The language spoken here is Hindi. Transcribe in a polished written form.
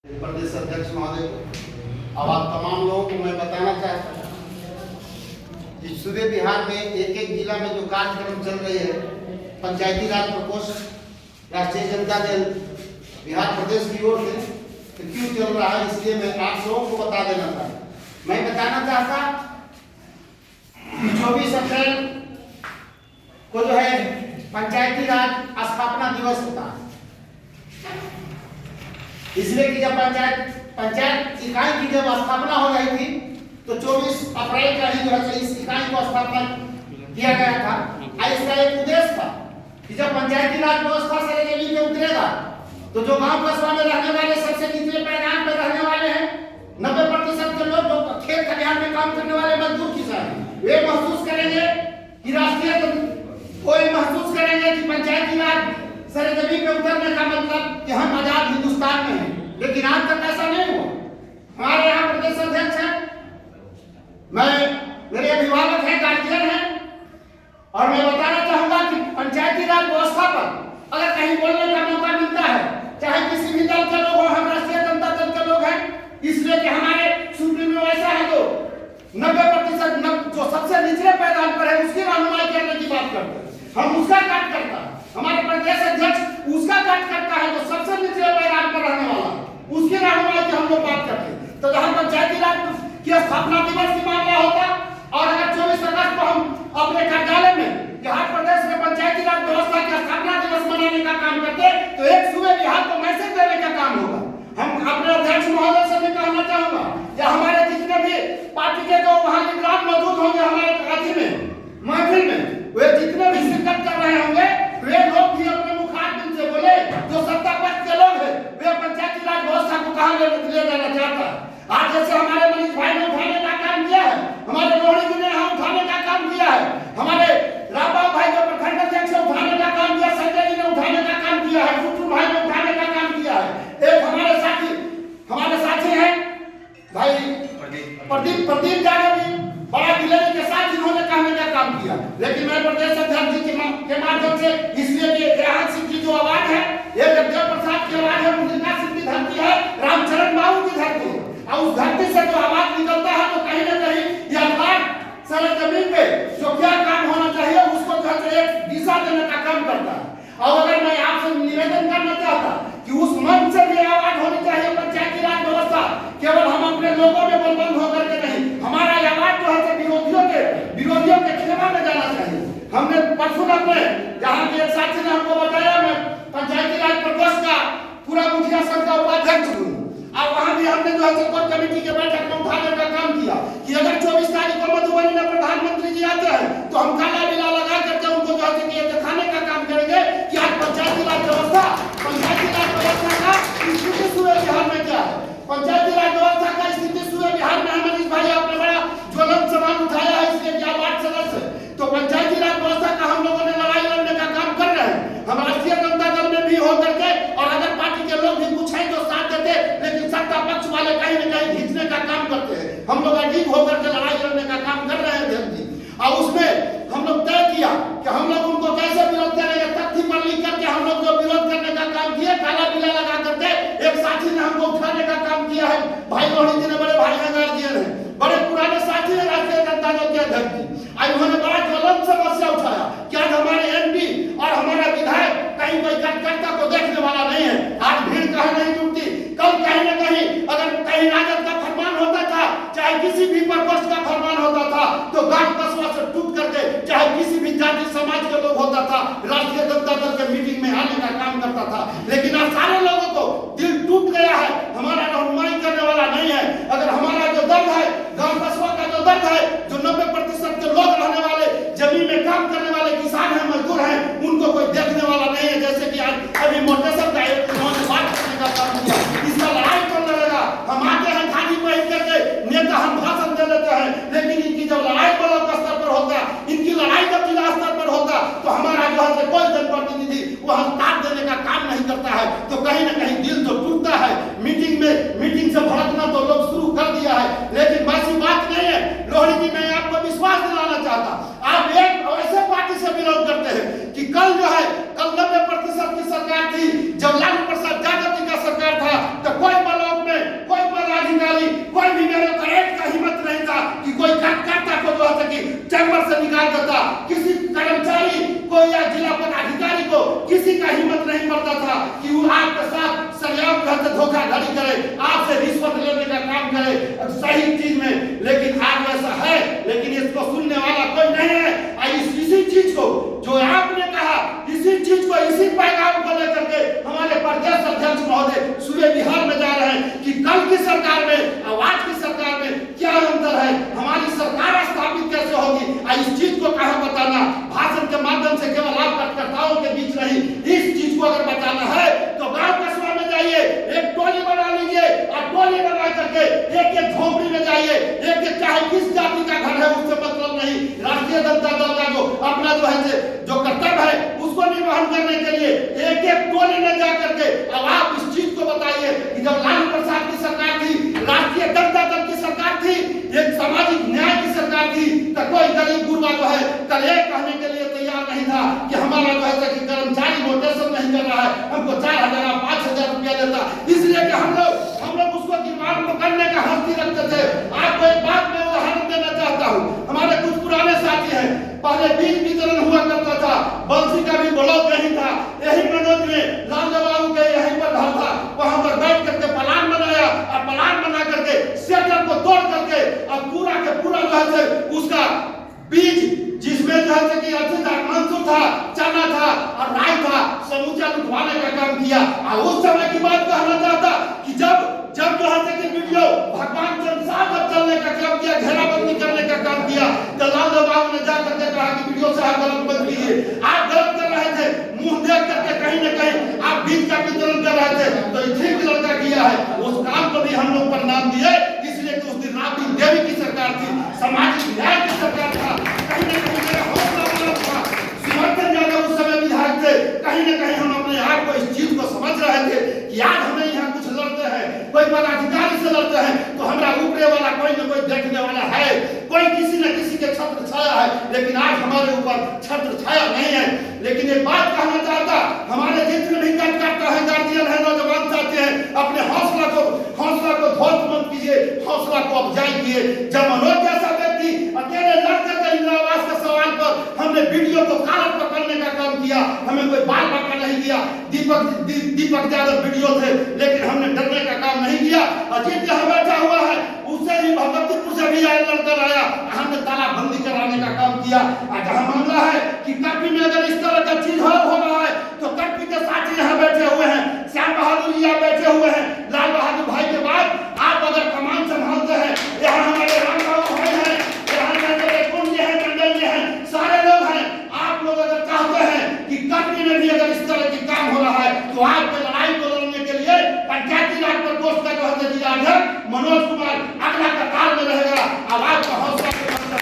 प्रदेश अध्यक्ष महोदय को, अब आप तमाम लोगों को मैं बताना चाहता हूँ कि सूबे बिहार में एक एक जिला में जो कार्यक्रम चल रही है, पंचायती राज प्रकोष्ठ राष्ट्रीय जनता दल बिहार प्रदेश की ओर से तो क्यों चल रहा है, इसलिए मैं आप लोगों को बता देना चाहता। मैं बताना चाहता 24 अप्रैल को जो है पंचायती राज स्थापना दिवस होता है, इसलिए कि जब पंचायत इकाई की जब स्थापना हो रही थी तो 24 अप्रैल का ही जो है इस इकाई को स्थापना किया गया था। इसका एक उद्देश्य था कि जब पंचायती राज व्यवस्था से जमीन में उतरेगा तो जो गांव कस्बा में रहने वाले सबसे निचले पैदान पर रहने वाले हैं 90% के लोग जो खेत खलिहान में काम करने वाले मजदूर किसान हैं, वे महसूस करेंगे कि महसूस करेंगे कि पंचायती राज सरजमी पे उतरने का मतलब कि हम आजाद हिंदुस्तान में हैं। लेकिन आज तक ऐसा नहीं हुआ। हमारे यहाँ प्रदेश अध्यक्ष हैं, मेरे अभिभावक हैं, गार्जियन हैं, और मैं बताना चाहूंगा कि पंचायती राज व्यवस्था पर अगर कहीं बोलने का मौका मिलता है, चाहे किसी भी दल के लोग हो, हम राष्ट्रीय जनता दल के लोग हैं, इसलिए कि हमारे सूबे में ऐसा है जो 90% जो सबसे निचले पैदान पर है उसकी रहनुमाई करने की बात करते हैं, हम उसका काट करता है। हमारे प्रदेश अध्यक्ष उसका काट करता है जो सबसे निचले पैदान पर रहने वाला, उसकी रहनुमाई की हम लोग बात करते हैं। तो जहां पंचायती राज की स्थापना दिवस की मामला होता और अगर 24 अगस्त को हम अपने कार्यालय में बिहार प्रदेश में पंचायती राज व्यवस्था की स्थापना दिवस मनाने का काम करते तो एक सूबे बिहार को मैसेज देने का काम होगा। हम अपने अध्यक्ष महोदय से भी कहना चाहूंगा या हमारे जितने भी पार्टी के जो वहां लिबराल मौजूद होंगे हमारे अति में महफिल में, वे जितने भी शिरकत कर रहे होंगे वे लोग भी अपने मुखारबिन से बोले जो सत्ता पक्ष के लोग हैं वे पंचायती राज व्यवस्था को कहां ले जाना चाहता है। आज जैसे हमारे मनीष भाई ने उठाने का काम किया है, हमारे लोहड़ी जी ने यहाँ उठाने का काम किया है, हमारे रामबाबू भाई जो प्रखंड अध्यक्ष उठाने का काम किया, संजय जी ने उठाने का काम किया है, फुटू भाई ने उठाने का काम किया है। एक हमारे साथी हैं भाई प्रदीप जाने भी बड़ा दिलेरी के साथ इन्होंने कहने का काम किया। लेकिन मैं प्रदेश अध्यक्ष जी के माध्यम से इसलिए कि रेहान सिंह की जो आवाज है ये जगदेव प्रसाद की आवाज है, मुद्रिका सिंह की धरती है, रामचरण बाबू की धरती है, और उस धरती से जो आवाज निकलता है तो कहीं ना कहीं यह बात सरजमीन पे जो क्या काम होना चाहिए उसको एक दिशा देने का काम करता है। और अगर मैं आपसे निवेदन करना चाहता कि उस मंच से भी आवाज होनी चाहिए पंचायती राज व्यवस्था, केवल हम अपने लोगों में बलबंद होकर के नहीं, हमारा आवाज जो है विरोधियों के खेमा में जाना चाहिए। हमने परसों अपने जहाँ के एक साथी ने हमको बताया, मैं पंचायती राज प्रकोष्ठ का पूरा मुखिया संघ का उपाध्यक्ष हूँ, और वहाँ भी हमने जो है कोर कमेटी के बैठक में उठाने का काम किया कि अगर 24 तारीख को मधुबनी में प्रधानमंत्री जी आते हैं तो हम काला बिला लगा करके उनको जो है ये दिखाने का काम करेंगे कि आज पंचायती राज व्यवस्था का स्थिति सूबे बिहार में क्या है। पंचायती राज व्यवस्था का स्थिति सूबे बिहार में है। मनीष भाई आपने बड़ा ज्वलंत सवाल उठाया है, इसलिए क्या बात सदस्य तो पंचायती राज व्यवस्था का हम लोगों ने लड़ाई लड़ने का काम कर रहे हैं, हम राष्ट्रीय जनता दल में भी होकर के, और अगर पार्टी के लोग भी कुछ है तो साथ देते, लेकिन सत्ता पक्ष वाले कहीं न कहीं खींचने का काम करते हैं। हम लोग अजीब होकर के लड़ाई लड़ने का काम कर रहे हैं जी, और उसमें हम लोग तय किया कि हम लोग उनको कैसे विरोध करेंगे। तथ्य पर लिख करके हम लोग जो विरोध करने का काम किए, काला बिला लगा करके एक साथी ने हमको उठाने का काम किया है। भाई लोहड़ी जी ने बड़े भाई हैं, गार्जियन हैं, बड़े पुराने साथी हैं राष्ट्रीय जनता दल के अध्यक्ष जी, आज उन्होंने बड़ा ज्वलंत समस्या उठाया कि आज हमारे एमपी और हमारा विधायक कहीं कोई कार्यकर्ता को देखने वाला नहीं है। आज भीड़ कहीं नहीं जुटती, कल कहीं न कहीं अगर कहीं राजद का फरमान होता था, चाहे किसी भी प्रकोष्ठ का फरमान होता था तो गांव कस्बा से टूट करके चाहे किसी भी जाति समाज के लोग होता था, राष्ट्रीय जनता दल के मीटिंग में आने का काम करता था। लेकिन आज सारे लोगों को दिल टूट गया है, हमारा रहनुमाई करने वाला नहीं है। अगर हमारा जो दर्द है, गांव कस्बा का जो दर्द है, जो 90% के लोग रहने वाले जमीन में काम करने वाले किसान हैं, मजदूर हैं, उनको कोई देखने वाला नहीं है। जैसे कि आज अभी मोटेसर का उन्होंने बात करने का काम किया, इसका लड़ाई कौन लड़ेगा। हम आते हैं खादी पहन करके, नेता हम भाषण दे देते हैं, लेकिन इनकी जब लड़ाई ब्लॉक स्तर पर होता, इनकी लड़ाई जब जिला स्तर पर होता तो हमारा जो है कोई जनप्रतिनिधि वहां साथ देने का काम नहीं करता है। तो कहीं ना कहीं दिल तो टूटता है। मीटिंग से भड़कना तो लोग शुरू कर दिया है, लेकिन वैसी बात नहीं है। लोहड़ी जी मैं आपको विश्वास दिलाना चाहता, आप एक ऐसे पार्टी से विरोध करते हैं कि कल 90% की सरकार थी, जब लालू प्रसाद यादव जी का सरकार था तो कोई ब्लॉक बताइए, एक एक चाहे किस जाति का घर है उससे मतलब नहीं, राष्ट्रीय जनता दल का जो अपना जो है जो कर्तव्य है उसको निर्वहन करने के लिए एक एक टोले में जा करके अब आप इस चीज को बताइए कि जब लालू प्रसाद की सरकार थी, राष्ट्रीय जनता दल की सरकार थी, एक सामाजिक न्याय की सरकार थी, तो कोई गरीब गुरबा जो है कल एक कहने के लिए तैयार नहीं था कि हमारा जो है कि कर्मचारी रोटेशन नहीं कर रहा है, हमको 4,000 5,000 रुपया देता, इसलिए कि हम लोग उसको गिरफ्तार पकड़ने का हस्ती रखते थे। आपको एक बात मैं उदाहरण देना चाहता हूँ, हमारे कुछ पुराने साथी हैं, पहले बीज वितरण हुआ करता था, बंसी का भी ब्लॉक नहीं था, यही मनोज में लाल बाबू के यहीं पर घर था, वहां पर बैठ करके प्लान बनाया और प्लान बना करके सेटल को तोड़ करके अब पूरा के पूरा जो है उसका बीज जिसमें जो है कि मंसूर था, चना था और राई था, समूचा लुटवाने का काम किया। और उस समय की बात कहना चाहता कि जब जो है कि वीडियो भगवान चंद्र साहब जब चलने का काम किया, घेराबंदी करने का काम किया, तो लाल बाबू ने जाकर के कहा कि वीडियो साहब गलत मत कीजिए, आप गलत कर रहे थे, मुंह देख करके कहीं न कहीं आप बीज का वितरण कर रहे थे, तो ठीक लड़का किया है, उस काम को भी हम लोग प्रणाम दिए, इसलिए कि उस दिन राबड़ी देवी की सरकार थी, सामाजिक न्याय की सरकार था, कहीं न कहीं मेरा हौसला बुलंद था, समर्थन ज्यादा उस समय विधायक थे, कहीं न कहीं हम अपने आप को इस चीज को समझ रहे थे कि आज हमें यहाँ कुछ लड़ते हैं, कोई पदाधिकारी से लड़ते हैं तो हमारा ऊपरे वाला कोई न कोई देखने वाला है, कोई किसी न किसी के छत्र छाया है, लेकिन आज हमारे ऊपर छत्र छाया नहीं है। लेकिन एक बात कहना चाहता, हमारे जितने भी कार्यकर्ता है, गार्जियन है, नौजवान साथी हैं, अपने हौसला को ध्वस्त मत कीजिए, हौसला को अफजाई कीजिए। जब मनोज जैसा व्यक्ति अकेले लड़ करके इंदिरा आवास के सवाल पर हमने वीडियो को कागज पकड़ने का काम किया, हमें कोई बाल बाका नहीं दिया, दीपक यादव वीडियो थे, लेकिन हमने डरने का काम नहीं किया। अजीत जहां बैठा हुआ है उससे भी भगवतीपुर से भी लड़कर आया, हमने तालाबंदी कराने का काम किया। जहां मामला है कि कर्फ्यू में अगर इस तरह का चीज हो रहा है तो कर्फ्यू के साथी यहाँ बैठे हुए हैं, श्याम बहादुर जी यहाँ बैठे हुए हैं, लाल बहादुर भाई के बाद आप अगर कमान संभालते हैं, यहाँ हमारे राम बाबू भाई हैं, यहाँ हमारे कुंज हैं, मंडल जी हैं, सारे लोग हैं, आप लोग अगर चाहते हैं कि कर्फ्यू में भी अगर इस तरह की काम हो रहा है तो आपके लड़ाई को लड़ने के लिए पंचायती राज प्रकोष्ठ का जो है जिला अध्यक्ष मनोज कुमार अगला कतार में रहेगा। अब आपका हौसला